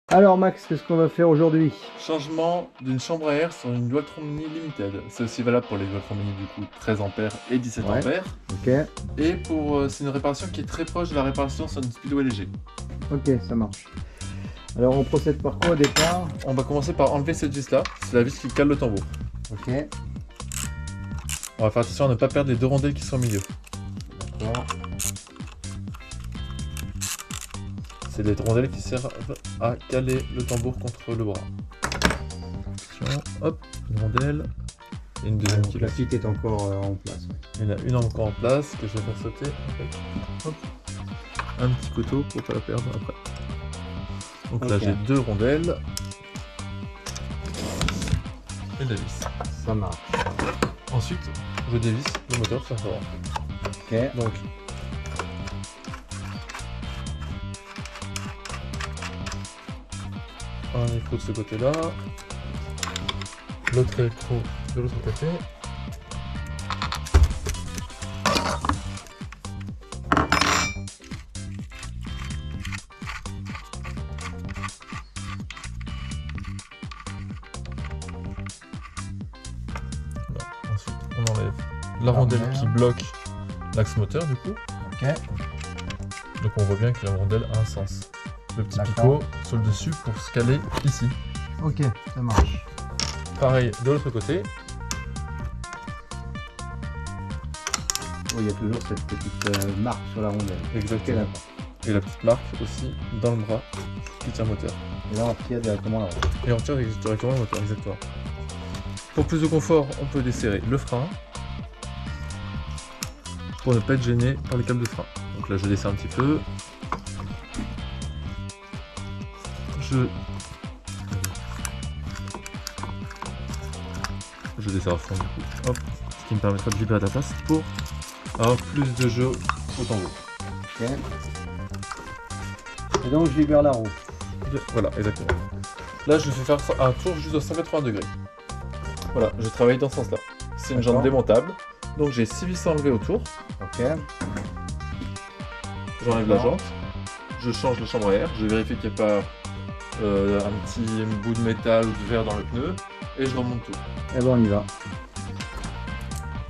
Alors Max, qu'est-ce qu'on va faire aujourd'hui? Changement d'une chambre à air sur une Dualtron Mini Limited. C'est aussi valable pour les Dualtron Mini du coup 13 ampères et 17 Ouais. ampères. Ok, Et pour c'est une réparation qui est très proche de la réparation sur une Speedway léger. ok, ça marche. Alors on procède par quoi au départ? On va commencer par enlever cette vis là. C'est la vis qui cale le tambour. Ok, On va faire attention à ne pas perdre les deux rondelles qui sont au milieu. d'accord. C'est les rondelles qui servent à caler le tambour contre le bras. Attention, hop, une rondelle. Et une deuxième qui Donc, la suite est encore en place. Ouais. Il y en a une encore en place que je vais faire sauter avec hop, un petit couteau pour pas la perdre après. Donc là Ok. j'ai deux rondelles et la vis. Ça marche. Ensuite je dévisse le moteur tout simplement. Ok, Donc un écrou de ce côté là, l'autre écrou de l'autre côté. Voilà. Ensuite on enlève la rondelle qui bloque l'axe moteur du coup. ok, Donc on voit bien que la rondelle a un sens. Le petit D'accord. picot sur le dessus pour se caler ici. ok, ça marche. Pareil de l'autre côté. Oui, il y a toujours cette petite marque sur la rondelle. Ok, Exactement. d'accord. Et la petite marque aussi dans le bras qui tient le moteur. Et là on tire directement la rondelle. Et on tire directement le moteur, exactement. Pour plus de confort, on peut desserrer le frein pour ne pas être gêné par les câbles de frein. Donc là je desserre un petit peu. Je desserre à fond du coup. Hop. Ce qui me permettra de libérer la place pour avoir plus de jeu au tambour. Ok. Et donc je libère la roue. Voilà, exactement. Là, je vais faire un tour juste de 180 degrés. Voilà, je travaille dans ce sens-là. C'est une jambe D'accord. démontable. Donc j'ai 6 vis à enlever autour. Ok, J'enlève la D'accord. jante. Je change la chambre à air. Je vérifie qu'il n'y a pas un petit bout de métal ou de verre dans le pneu. Et je remonte tout. et ben on y va.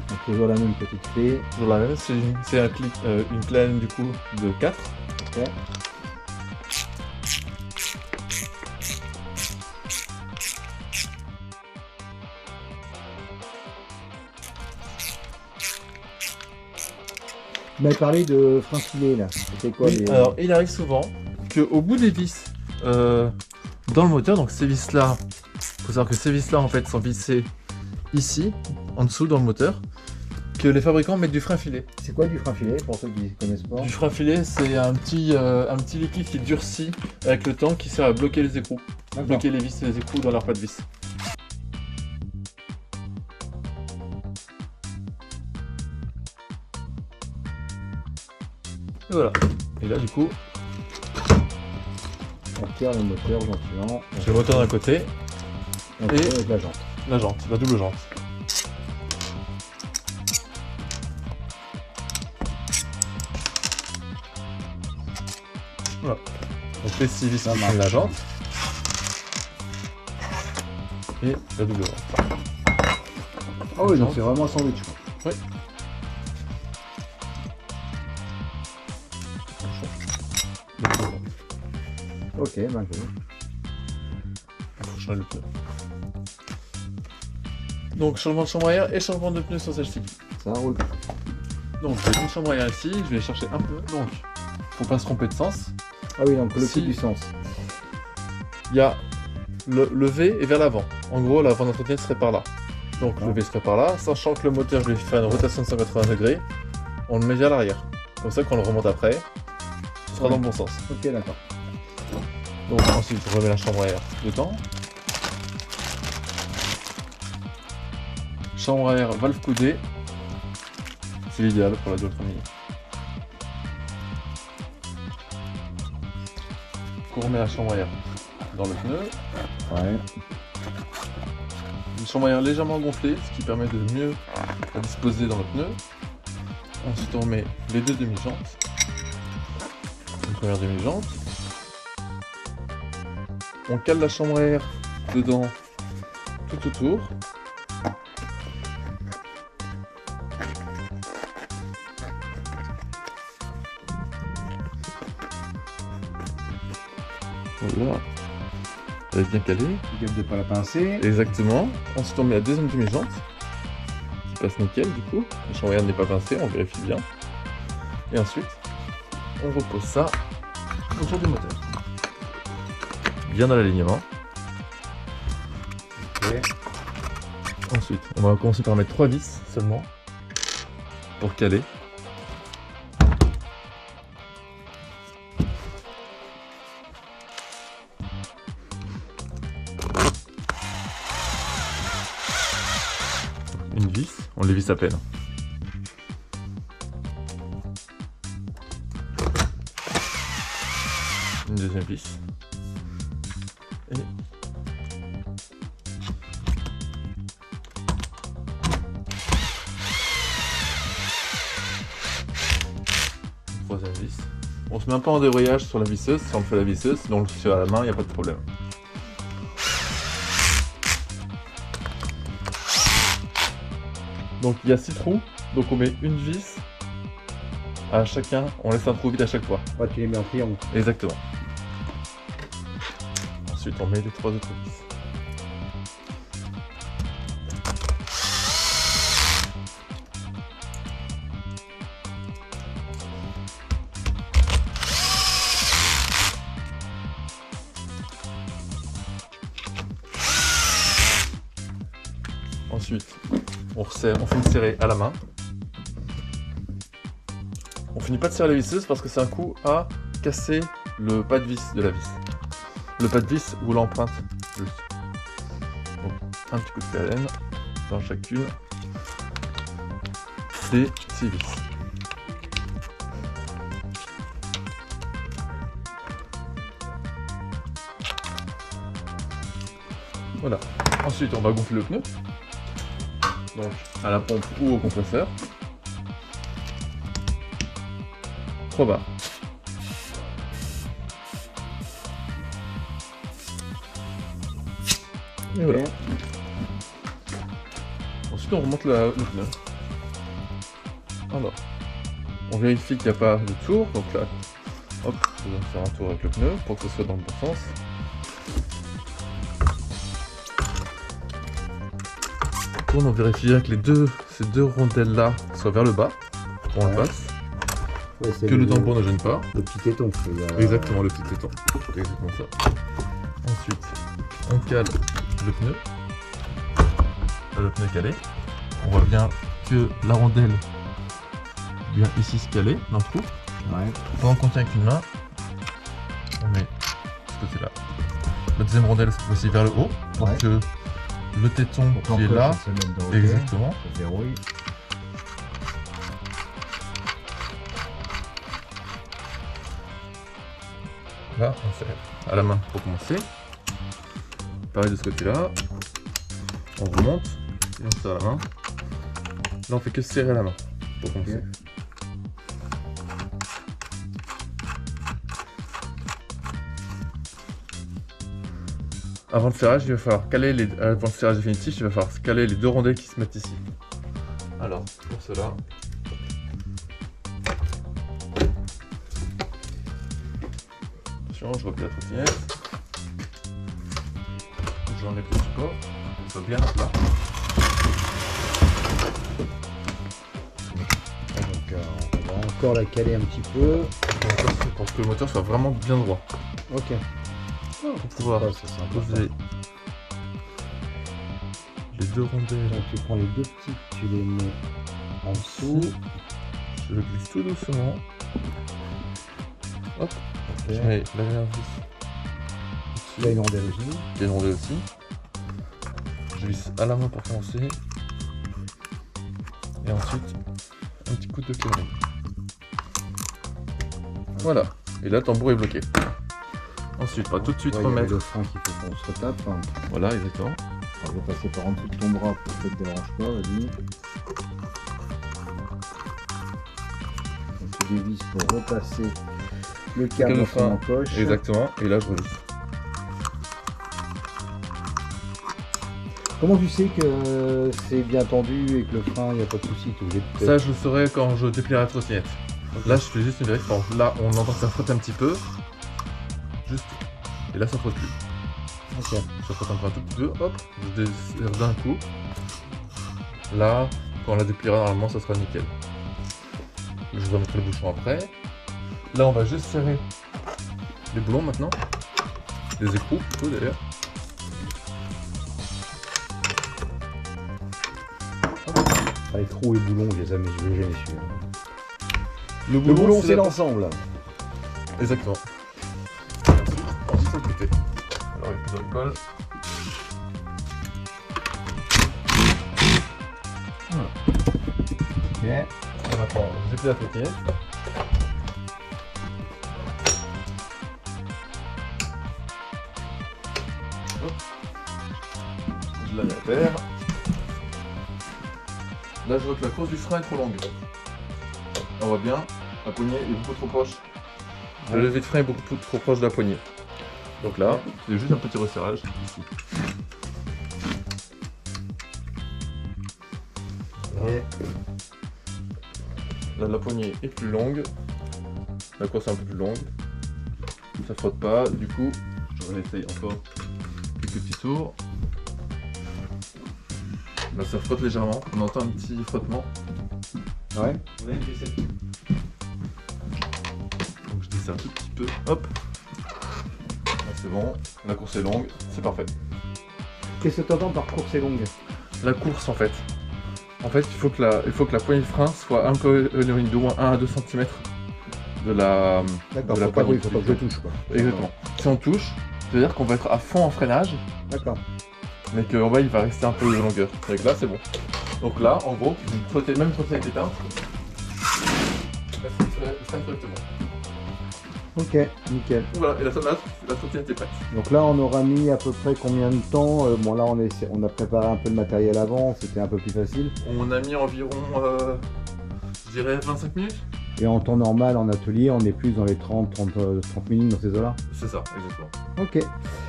Donc toujours la même petite clé. Toujours la même. C'est un clic, une clé Allen du coup de 4. Ok. Tu m'avais parlé de frein filet là. C'était quoi Oui, les... alors il arrive souvent qu'au bout des vis dans le moteur, donc ces vis là, il faut savoir que ces vis là en fait sont vissées ici, en dessous dans le moteur, que les fabricants mettent du frein filet. C'est quoi du frein filet pour ceux qui ne connaissent pas? Du frein filet, c'est un petit liquide qui durcit avec le temps qui sert à bloquer les écrous, D'accord. bloquer les vis et les écrous dans leur pas de vis. Et voilà. Et là du coup, On tire le moteur gentiment. j'ai le moteur d'un côté, On tire avec la jante. la jante, la double jante. Voilà. Donc les 6 vis Ça qui marche. font la jante. Et la double jante. Ah oui, donc c'est vraiment un sandwich quoi. Oui. Ok, ben je... Faut changer le pneu. Donc changement de chambre à air et changement de pneu sur celle-ci. ça roule. Donc j'ai une chambre à air ici, je vais chercher un peu. Donc, faut pas se tromper de sens. Ah oui, donc le Si. coup du sens. Il y a le V est vers l'avant. En gros, la voie d'entretien serait par là. Donc le V serait par là, sachant que le moteur, je vais faire une rotation de 180 degrés. On le met vers l'arrière. Comme ça, quand on le remonte après, ce sera dans le bon sens. Ok, d'accord. Donc ensuite, je remets la chambre à air dedans. Chambre à air, valve coudée. C'est l'idéal pour la Dualtron Mini. On remet la chambre à air dans le pneu. Ouais. Une chambre à air légèrement gonflée, ce qui permet de mieux la disposer dans le pneu. Ensuite, on met les deux demi-jantes. Une première demi-jante. On cale la chambre à air dedans tout autour. Voilà. Elle est bien calée. Gamme de pas la pincer. Exactement. Ensuite, on met la deuxième demi-jante. Qui passe nickel du coup. La chambre à air n'est pas pincée, on vérifie bien. Et ensuite, on repose ça autour du moteur. Bien dans l'alignement. Ok. Ensuite, on va commencer par mettre 3 vis seulement pour caler. Une vis, on les visse à peine. Une deuxième vis. Et une troisième vis. On se met un peu en débrayage sur la visseuse, si on le fait la visseuse, sinon on le fait à la main, il n'y a pas de problème. Donc il y a 6 trous, donc on met une vis à chacun, on laisse un trou vide à chaque fois. Ouais, tu les mets en triangle. Exactement. Ensuite on met les 3 autres vis. Ensuite, on finit de serrer à la main. On finit pas de serrer la visseuse parce que c'est un coup à casser le pas de vis de la vis. Le pas de vis ou l'empreinte juste. Donc un petit coup de PLN dans chacune des 6 vis. Voilà. Ensuite, on va gonfler le pneu. Donc à la pompe ou au compresseur. 3 barres. Et voilà. Ensuite on remonte le pneu. Alors, on vérifie qu'il n'y a pas de tour. Donc là, hop, on va faire un tour avec le pneu pour que ce soit dans le bon sens. On vérifie bien que ces deux rondelles là soient vers le bas. On le passe. Ouais, Que le tampon ne gêne pas. Le petit téton. Exactement, le petit téton. C'est exactement ça. Ensuite, on cale le pneu. Le pneu calé. On voit bien que la rondelle vient ici se caler dans le trou. Ouais. Pendant qu'on tient avec une main, on met ce côté-là. La deuxième rondelle cette fois-ci vers le haut. Pour Ouais. que le téton qui est là. Exactement. Verrouille. Là, on fait à la main pour commencer. Pareil de ce côté-là. On remonte et on serre à la main. Là, on fait que serrer à la main pour commencer. Ok. Avant le serrage, il va falloir caler avant le serrage définitif, il va falloir caler les deux rondelles qui se mettent ici. Alors, pour cela, attention, je replie la trottinette. J'enlève le support, pour qu'il soit bien à plat. Donc on va encore la caler un petit peu. Pour que le moteur soit vraiment bien droit. Ok. Pour pouvoir Ouais, c'est sympa. poser les deux rondelles. Donc tu prends les deux petits, tu les mets en dessous. Je le glisse tout doucement. Hop, Ok. je mets la dernière vis. Il y a une rondelle aussi. Il y a une rondelle aussi. Je visse à la main pour commencer. Et ensuite, un petit coup de clairon. Voilà. Et là, le tambour est bloqué. Ensuite, on va tout de suite Ouais, il y avait remettre. le frein qu'il faut qu'on se retape. Hein. Voilà, exactement. On va passer par en dessous de ton bras pour que ça te dérange pas, vas-y. Donc tu dévisses pour repasser le câble le dans frein. son encoche. Exactement. Et là, je relisse. Comment tu sais que c'est bien tendu et que le frein, il n'y a pas de souci? Ça, je le saurai quand je déplierai la trottinette. Donc là, je fais juste une vérification. Là, on entend que ça frotte un petit peu. Juste. Et là, ça frotte plus. Ok. Ça frotte encore un tout petit peu. Hop, je desserre d'un coup. Là, quand on la dépliera, normalement, ça sera nickel. Je remettrai le bouchon après. Là, on va juste serrer les boulons maintenant. Les écrous plutôt d'ailleurs. Les trous et boulons, je les ai jamais su. Le boulon, c'est la- l'ensemble. Exactement. Ensuite, c'est le côté. Alors, il faut le colle. Voilà. Ok. Et maintenant, je déplie la trottinette. Hop. Je la mets à terre. Là, je vois que la course du frein est trop longue. On voit bien, la poignée est beaucoup trop proche. Le levier de frein est beaucoup trop proche de la poignée. Donc là, c'est juste un petit resserrage ici. Et Là, la poignée est plus longue. La course est un peu plus longue. Ça frotte pas. Du coup, je réessaye encore quelques petits tours. Là, ça frotte légèrement. On entend un petit frottement. ouais. Donc je desserre un tout petit peu. Hop. Là, c'est bon. La course est longue. C'est parfait. Qu'est-ce que tu entends par course et longue? La course en fait. En fait, il faut que la poignée de frein soit un peu éloignée d'au moins 1 à 2 cm de la, D'accord, de la faut pas, poignée. oui, faut pas que je touche quoi. Exactement. Si on touche, c'est-à-dire qu'on va être à fond en freinage, D'accord. mais qu'en bas il va rester un peu de longueur. Donc là, c'est bon. Donc là, en gros, même une trottinette éteinte, ça correctement. Ok, nickel. Voilà, et la trottinette est prête. Donc là, on aura mis à peu près combien de temps? Bon, là, on a préparé un peu le matériel avant, c'était un peu plus facile. On a mis environ, je dirais 25 minutes. Et en temps normal, en atelier, on est plus dans les 30 minutes dans ces eaux-là. C'est ça, exactement. Ok.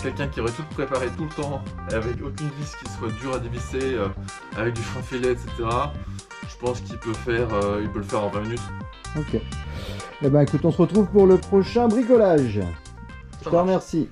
Quelqu'un qui aurait tout préparé tout le temps, avec aucune vis qui soit dure à dévisser, avec du frein filet, etc. Je pense qu'il peut il peut le faire en 20 minutes. Ok. Eh ben, écoute, on se retrouve pour le prochain bricolage. Je te marche. remercie.